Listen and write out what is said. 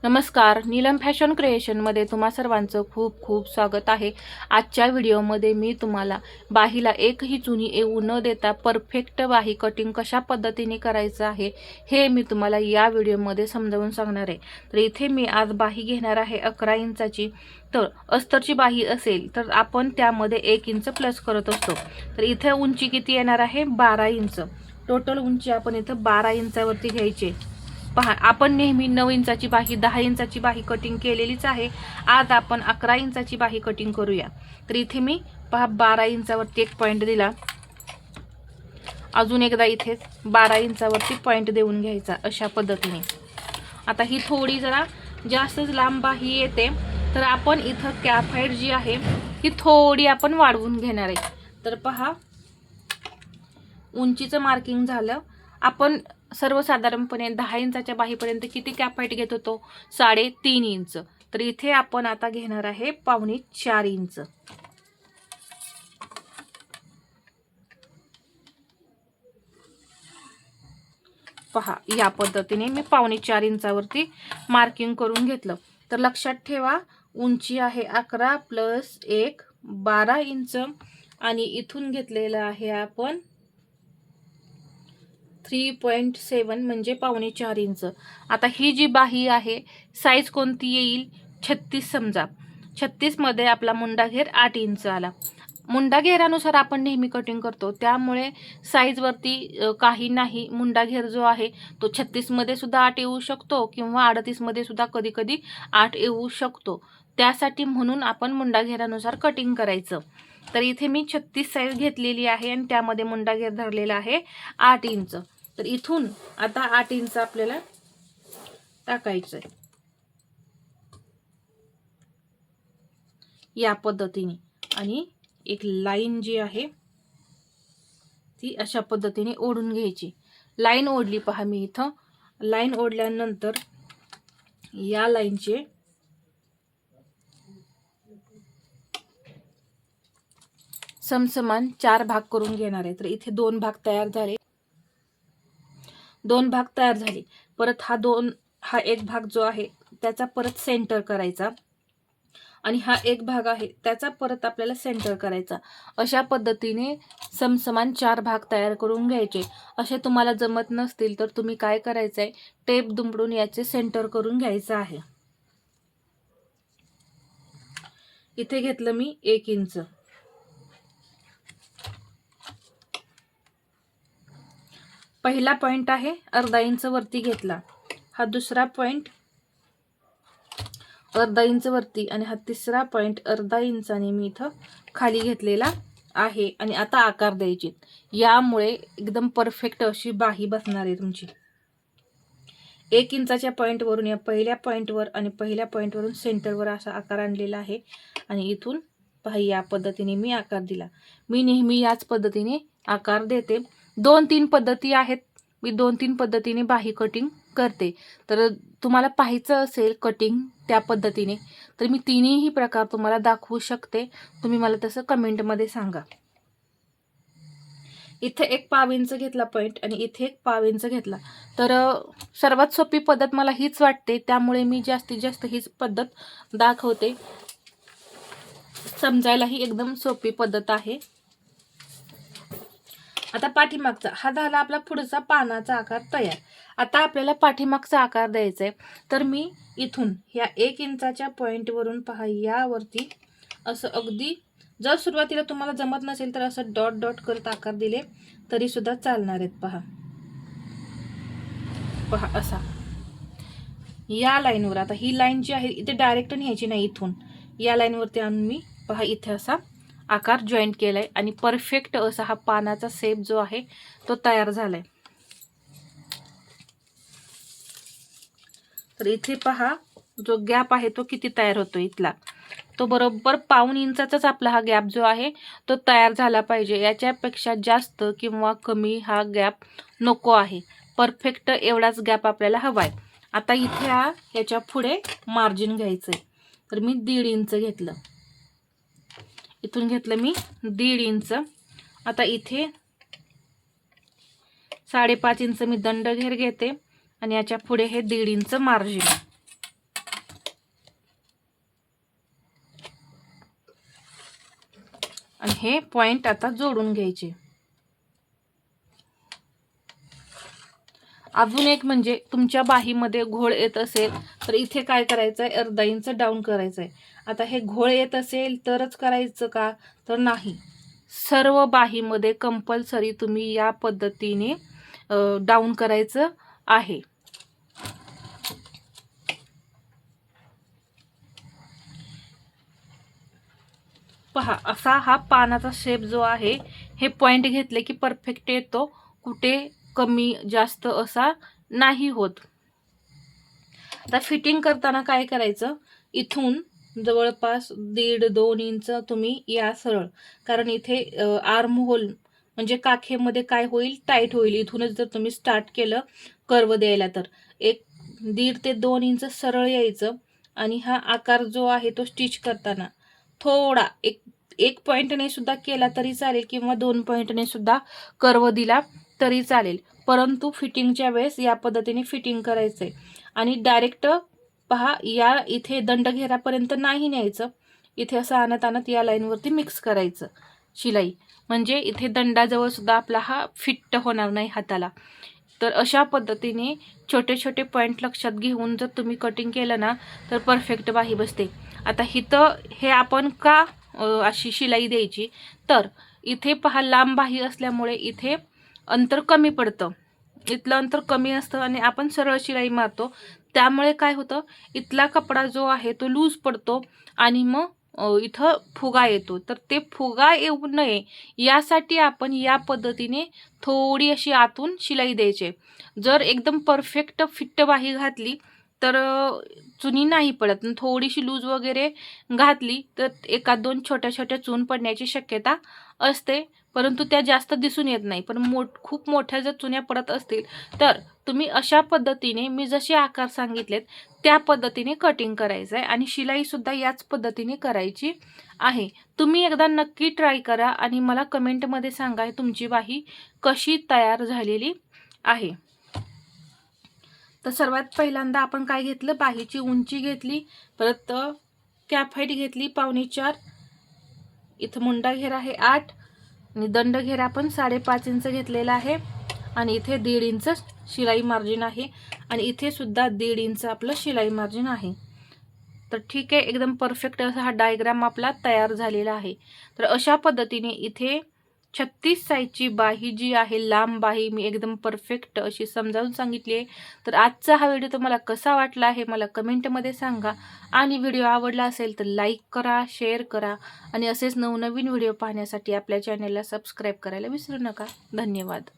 नमस्कार, नीलम फॅशन क्रिएशनमध्ये तुम्हा सर्वांचं खूप खूप स्वागत आहे। आजच्या व्हिडिओमध्ये मी तुम्हाला बाहीला एकही चुनी येऊ न देता परफेक्ट बाही कटिंग कशा पद्धतीने करायचं आहे हे मी तुम्हाला या व्हिडिओमध्ये समजावून सांगणार आहे। तर इथे मी आज बाही घेणार आहे 11 इंचाची। तर अस्तरची बाही असेल तर आपण त्यामध्ये 1 इंच प्लस करत असतो। तर इथे उंची किती येणार आहे? 12 इंच। टोटल उंची आपण इथे 12 इंचावरती घ्यायची। पहा, आपण नेहमी 9 इंचाची बाही 10 इंचाची बाही कटिंग केलेलीच आहे। आज आपण 11 इंचाची बाही कटिंग करूया। तर इथे मी पहा 12 इंचावरती एक पॉइंट दिला, अजून एकदा इथे 12 इंचावरती पॉइंट देऊन घ्यायचा अशा पद्धतीने। आता ही थोडी जरा जास्तच लांब बाही येते, तर आपण इथं कॅप हाईट जी आहे ही थोडी आपण वाढवून घेणार आहे। तर पहा, उंचीचं मार्किंग झालं। आपण सर्वसाधारणपणे 10 इंचाच्या बाहीपर्यंत किती कॅप हाईट घेत होतो? 3.5 इंच। तर इथे आपण आता घेणार आहे 4.25 इंच। पहा, या पद्धतीने मी 4.25 इंचावरती मार्किंग करून घेतलं। तर लक्षात ठेवा, उंची आहे 11 प्लस 1 12 इंच आणि इथून घेतलेलं आहे आपण 3.7 म्हणजे 4.25 इंच। आता ही जी बाही आहे साईज कोणती येईल? 36 समजा। 36 मध्ये आपला मुंडा घेर 8 इंच आला। मुंडा घेरानुसार आपण नेहमी कटिंग करतो, त्यामुळे साईज वरती काही नाही। मुंडा घेर जो आहे तो 36 मध्ये सुद्धा 8 येऊ शकतो किंवा 38 मध्ये सुद्धा कधी कधी 8 येऊ शकतो। त्यासाठी म्हणून आपण मुंडा घेरानुसार कटिंग करायचं। तर इथे मी 36 साईज घेतलेली आहे आणि त्यामध्ये मुंडा घेर धरलेला आहे 8 इंच। तर इथून आता 8 इंच आपल्याला टाकायचं आहे या पद्धतीने। आणि एक लाईन जी आहे ती अशा पद्धतीने ओढून घ्यायची। लाईन ओढली, पहा मी इथं लाईन ओढल्यानंतर या लाईनचे समसमान 4 भाग करून घेणार आहे। तर इथे 2 भाग तयार झाले, 2 भाग तयार झाले। परत हा एक भाग जो आहे त्याचा परत सेंटर करायचा आणि हा एक भाग आहे त्याचा परत आपल्याला सेंटर करायचा। अशा पद्धतीने समसमान 4 भाग तयार करून घ्यायचे। असे तुम्हाला जमत नसतील तर तुम्ही काय करायचंय, टेप दुमडून याचे सेंटर करून घ्यायचं आहे। इथे घेतलं मी 1 इंच। पहिला पॉइंट आहे अर्धा इंच वरती घेतला, हा दुसरा पॉइंट अर्धा इंच वरती आणि हा तिसरा पॉइंट अर्धा इंचाने मी इथं खाली घेतलेला आहे। आणि आता आकार द्यायचे, यामुळे एकदम परफेक्ट अशी बाही बसणार आहे तुमची। 1 इंचाच्या पॉइंट वरून या पहिल्या पॉइंटवर आणि पहिल्या पॉइंटवरून सेंटरवर असा आकार आणलेला आहे आणि इथून पहा या पद्धतीने मी आकार दिला। मी नेहमी याच पद्धतीने आकार देते। 2-3 पद्धती आहेत, मी 2-3 पद्धतीने बाही कटिंग करते। तर तुम्हाला पाहायचं असेल कटिंग त्या पद्धतीने तर मी तिन्ही प्रकार तुम्हाला दाखवू शकते। तुम्ही मला तसं कमेंटमध्ये सांगा। इथे 1 पाव इंच घेतला पॉइंट आणि इथे 1 पाव इंच घेतला। तर सर्वात सोपी पद्धत मला हीच वाटते, त्यामुळे मी जास्तीत जास्त हीच पद्धत दाखवते। समजायलाही एकदम सोपी पद्धत आहे। आता पाठीमागचा हा झाला आपला पुढचा पानाचा आकार तयार। आता आपल्याला पाठीमागचा आकार द्यायचा आहे। तर मी इथून या 1 इंचाच्या पॉइंट वरून पहा यावरती असं अगदी, जर सुरुवातीला तुम्हाला जमत नसेल तर असं डॉट डॉट करत आकार दिले तरी सुद्धा चालणार आहेत। पहा पहा असा या लाईनवर, आता ही लाईन जी आहे इथे डायरेक्ट न्यायची नाही, इथून या लाईनवरती आणून मी पहा इथे असा आकार जॉईंट केलाय आणि परफेक्ट असा हा पानाचा शेप जो आहे तो तयार झालाय। तर इथे पहा जो गॅप आहे तो किती तयार होतो इथला, तो बरोबर 1.25 इंचाचाच आपला हा गॅप जो आहे तो तयार झाला पाहिजे। याच्यापेक्षा जास्त किंवा कमी हा गॅप नको आहे, परफेक्ट एवढाच गॅप आपल्याला हवाय। आता इथे याच्या पुढे मार्जिन घ्यायचंय। तर मी 1.5 इंच घेतलं, इथून घेतलं मी 1.5 इंच। आता इथे 5.5 इंच मी दंड घेर घेते आणि याच्या पुढे हे 1.5 इंच मार्जिन। आणि हे पॉइंट आता जोडून घ्यायचे. अजून एक म्हणजे तुमच्या बाहीमध्ये घोळ येत असेल तर इथे काय करायचं आहे, अर्धा इंच डाऊन करायचं आहे. आता हे घोळ येत असेल तरच करायचं का, तर नाही, सर्व बाहीमध्ये कंपल्सरी तुम्ही या पद्धतीने डाऊन करायचं आहे. पहा, असा हा पानाचा शेप जो आहे, हे पॉइंट घेतले की परफेक्ट येतो, कुठे कमी जास्त असा नाही होत. आता फिटिंग करताना काय करायचं, इथून जवळपास 1.5-2 इंच तुम्ही या सरळ, कारण इथे आर्म होल म्हणजे काखेमध्ये काय होईल, टाईट होईल. इथूनच जर तुम्ही स्टार्ट केलं कर्व द्यायला तर 1.5 ते 2 इंच सरळ यायचं. आणि हा आकार जो आहे तो स्टिच करताना थोडा एक पॉईंटने सुद्धा केला तरी चालेल किंवा 2 पॉईंटने सुद्धा कर्व दिला तरी चालेल, परंतु फिटिंगच्या वेळेस या पद्धतीने फिटिंग करायचंय. आणि डायरेक्ट पहा, या इथे दंडघेरापर्यंत नाही न्यायचं, इथे असं आणत या लाईनवरती मिक्स करायचं शिलाई, म्हणजे इथे दंडाजवळ सुद्धा आपला हा फिट होणार नाही हाताला. तर अशा पद्धतीने छोटे छोटे पॉईंट लक्षात घेऊन जर तुम्ही कटिंग केलं ना तर परफेक्ट बाही बसते. आता इथं हे आपण का अशी शिलाई द्यायची, तर इथे पहा लांब बाही असल्यामुळे इथे अंतर कमी पडतं, इथलं अंतर कमी असतं आणि आपण सरळ शिलाई मारतो, त्यामुळे काय होतं, इथला कपडा जो आहे तो लूज पडतो आणि मग इथं फुगा येतो. तर ते फुगा येऊ नये यासाठी आपण या पद्धतीने थोडी अशी आतून शिलाई द्यायची. जर एकदम परफेक्ट फिट्ट बाही घातली तर चुनी नाही पडत, थोडीशी लूज वगैरे घातली तर 1-2 छोट्या छोट्या चून पडण्याची शक्यता असते, परंतु त्या जास्त दिसून येत नाही. पण खूप मोठ्या जर चुन्या पडत असतील तर तुम्ही अशा पद्धतीने मी जसे आकार सांगितलेत त्या पद्धतीने कटिंग करायचं आहे आणि शिलाईसुद्धा याच पद्धतीने करायची आहे. तुम्ही एकदा नक्की ट्राय करा आणि मला कमेंटमध्ये सांगा तुमची बाही कशी तयार झालेली आहे. तर सर्वात पहिल्यांदा आपण काय घेतलं, बाहीची उंची घेतली, परत कॅप हाईट घेतली 4.25, इथं मुंडा घेरा आहे 8 आणि दंड घेरा आपण 5.5 इंच घेतलेला आहे आणि इथे 1.5 इंच शिलाई मार्जिन आहे आणि इथे सुद्धा 1.5 इंच आपलं शिलाई मार्जिन आहे. तर ठीक आहे, एकदम परफेक्ट असा हा डायग्राम आपला तयार झालेला आहे. तर अशा पद्धतीने इथे 36 साईजची बाही जी आहे, लांब बाही, मी एकदम परफेक्ट अशी समजावून सांगितली आहे. तर आजचा हा व्हिडिओ तुम्हाला कसा वाटला आहे मला कमेंटमध्ये सांगा आणि व्हिडिओ आवडला असेल तर लाईक करा, शेअर करा आणि असेच नवनवीन व्हिडिओ पाहण्यासाठी आपल्या चॅनलला सबस्क्राईब करायला विसरू नका. धन्यवाद.